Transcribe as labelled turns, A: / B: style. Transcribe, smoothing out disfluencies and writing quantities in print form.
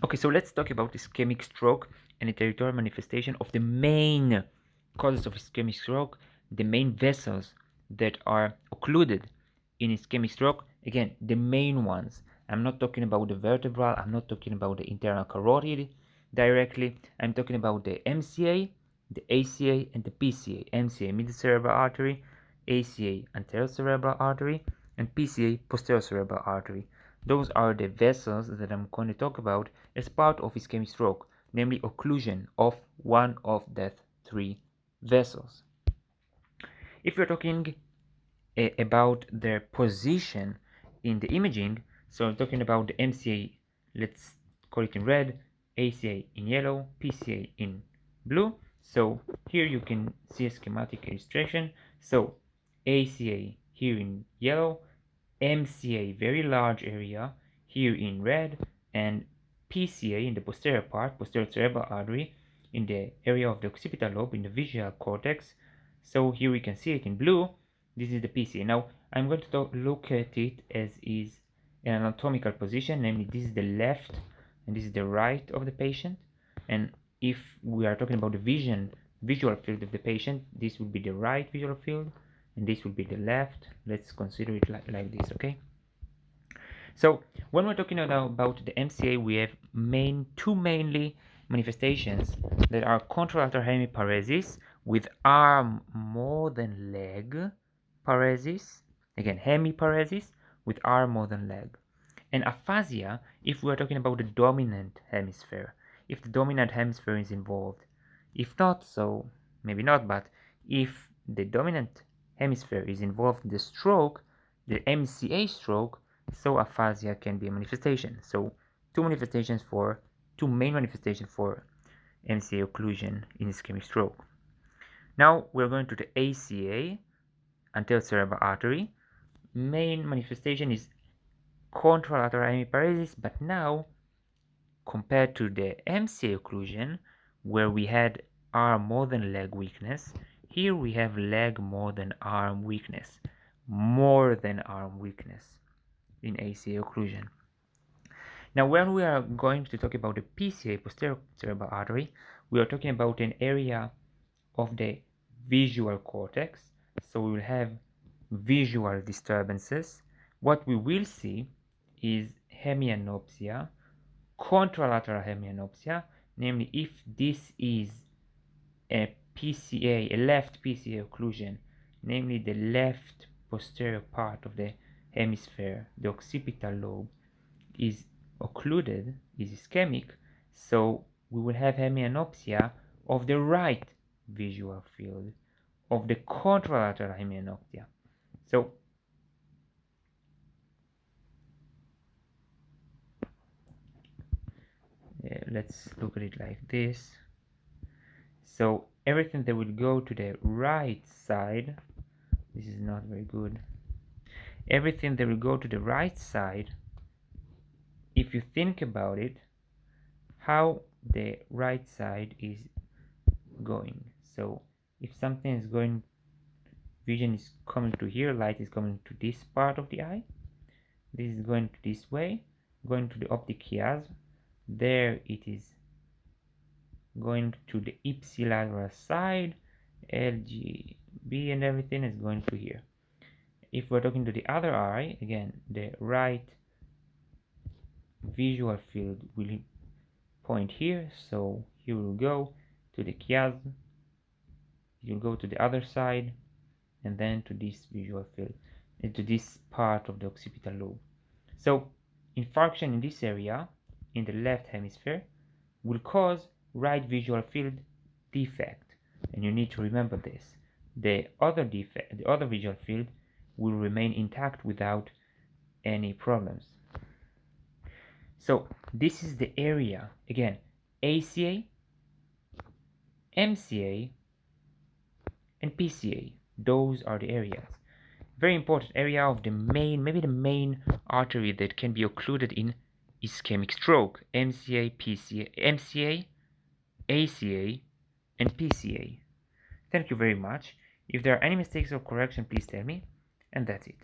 A: Okay, so let's talk about ischemic stroke and the territorial manifestation of the main causes of ischemic stroke, the main vessels that are occluded in ischemic stroke. Again, the main ones. I'm not talking about the vertebral, I'm not talking about the internal carotid directly. I'm talking about the MCA, the ACA, and the PCA. MCA, middle cerebral artery, ACA, anterior cerebral artery, and PCA, posterior cerebral artery. Those are the vessels that I'm going to talk about as part of ischemic stroke, namely occlusion of one of the three vessels. If you're talking about their position in the imaging, so I'm talking about the MCA, let's call it in red, ACA in yellow, PCA in blue. So here you can see a schematic illustration. So ACA here in yellow, MCA, very large area, here in red, and PCA in the posterior part, posterior cerebral artery, in the area of the occipital lobe, in the visual cortex. So here we can see it in blue. This is the PCA. Now I'm going to look at it as is an anatomical position, namely this is the left and this is the right of the patient. And if we are talking about the visual field of the patient, this would be the right visual field and this will be the left. Let's consider it like this, okay? So when we're talking about the MCA, we have two mainly manifestations that are contralateral hemiparesis with arm more than leg paresis. Again, hemiparesis with arm more than leg. And aphasia if we are talking about the dominant hemisphere, if the dominant hemisphere is involved. If not, so maybe not, but if the dominant hemisphere is involved in the stroke, the MCA stroke, so aphasia can be a manifestation. So two main manifestations for MCA occlusion in ischemic stroke. Now we're going to the ACA, anterior cerebral artery. Main manifestation is contralateral hemiparesis, but now compared to the MCA occlusion, where we had arm more than leg weakness, here we have leg more than arm weakness, more than arm weakness in ACA occlusion. Now, when we are going to talk about the PCA, posterior cerebral artery, we are talking about an area of the visual cortex. So we will have visual disturbances. What we will see is hemianopsia, contralateral hemianopsia, namely if this is a PCA, a left PCA occlusion, namely the left posterior part of the hemisphere, the occipital lobe, is occluded, is ischemic, so we will have hemianopsia of the right visual field, of the contralateral hemianopsia. So let's look at it like this. So everything that will go to the right side, this is not very good, everything that will go to the right side, if you think about it, how the right side is going. So if something is going, vision is coming to here, light is coming to this part of the eye, this is going to this way, going to the optic chiasm, there it is going to the ipsilateral side, LGB and everything is going to here. If we're talking to the other eye, again, the right visual field will point here, so he will go to the chiasm, you'll go to the other side, and then to this visual field, and to this part of the occipital lobe. So infarction in this area, in the left hemisphere, will cause right visual field defect, and you need to remember this. The other visual field will remain intact without any problems. So this is the area, again, ACA, MCA, and PCA. Those are the areas. Very important area of the main, maybe the main artery that can be occluded in ischemic stroke. MCA, PCA, MCA, ACA, and PCA. Thank you very much. If there are any mistakes or correction, please tell me. And that's it.